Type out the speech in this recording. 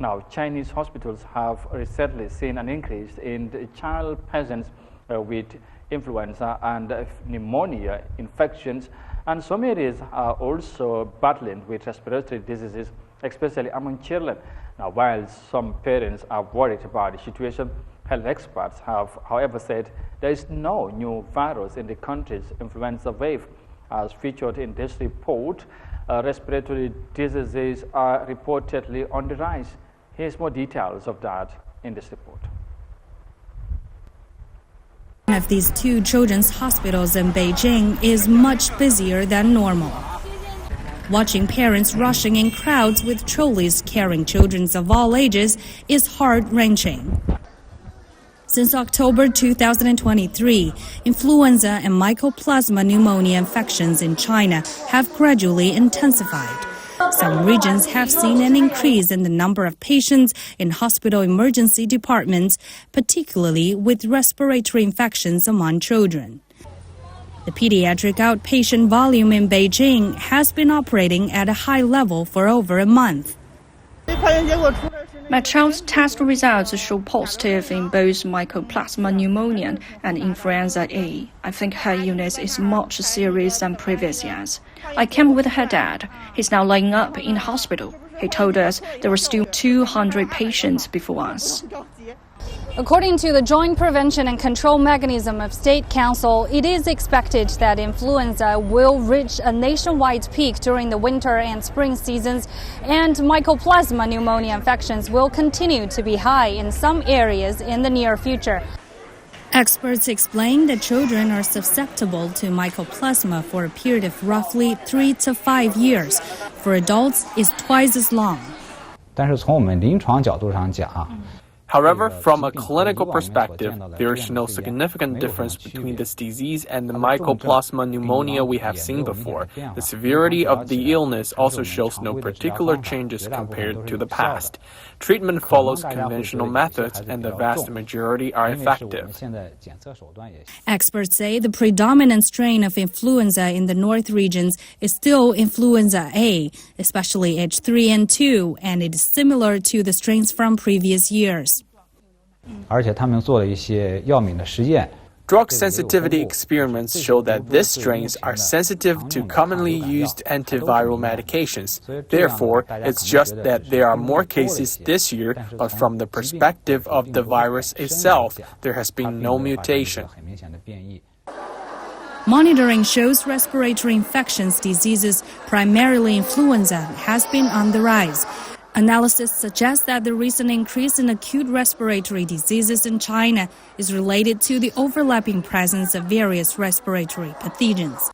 Now, Chinese hospitals have recently seen an increase in the child patients with influenza and pneumonia infections, and some areas are also battling with respiratory diseases, especially among children. Now, while some parents are worried about the situation, health experts have, however, said there is no new virus in the country's influenza wave. As featured in this report, respiratory diseases are reportedly on the rise. Here's more details of that in this report. One of these two children's hospitals in Beijing is much busier than normal. Watching parents rushing in crowds with trolleys carrying children of all ages is heart-wrenching. Since October 2023, influenza and mycoplasma pneumonia infections in China have gradually intensified. Some regions have seen an increase in the number of patients in hospital emergency departments, particularly with respiratory infections among children. The pediatric outpatient volume in Beijing has been operating at a high level for over a month. My child's test results show positive in both mycoplasma pneumonia and influenza A. I think her illness is much serious than previous years. I came with her dad. He's now laying up in hospital. He told us there were still 200 patients before us. According to the Joint Prevention and Control Mechanism of State Council, it is expected that influenza will reach a nationwide peak during the winter and spring seasons, and mycoplasma pneumonia infections will continue to be high in some areas in the near future. Experts explain that children are susceptible to mycoplasma for a period of roughly 3 to 5 years. For adults, it's twice as long. However, from a clinical perspective, there is no significant difference between this disease and the mycoplasma pneumonia we have seen before. The severity of the illness also shows no particular changes compared to the past. Treatment follows conventional methods, and the vast majority are effective. Experts say the predominant strain of influenza in the north regions is still influenza A, especially H3 and 2, and it is similar to the strains from previous years. Drug sensitivity experiments show that these strains are sensitive to commonly used antiviral medications. Therefore, it's just that there are more cases this year, but from the perspective of the virus itself, there has been no mutation. Monitoring shows respiratory infections diseases, primarily influenza, has been on the rise. Analysis suggests that the recent increase in acute respiratory diseases in China is related to the overlapping presence of various respiratory pathogens.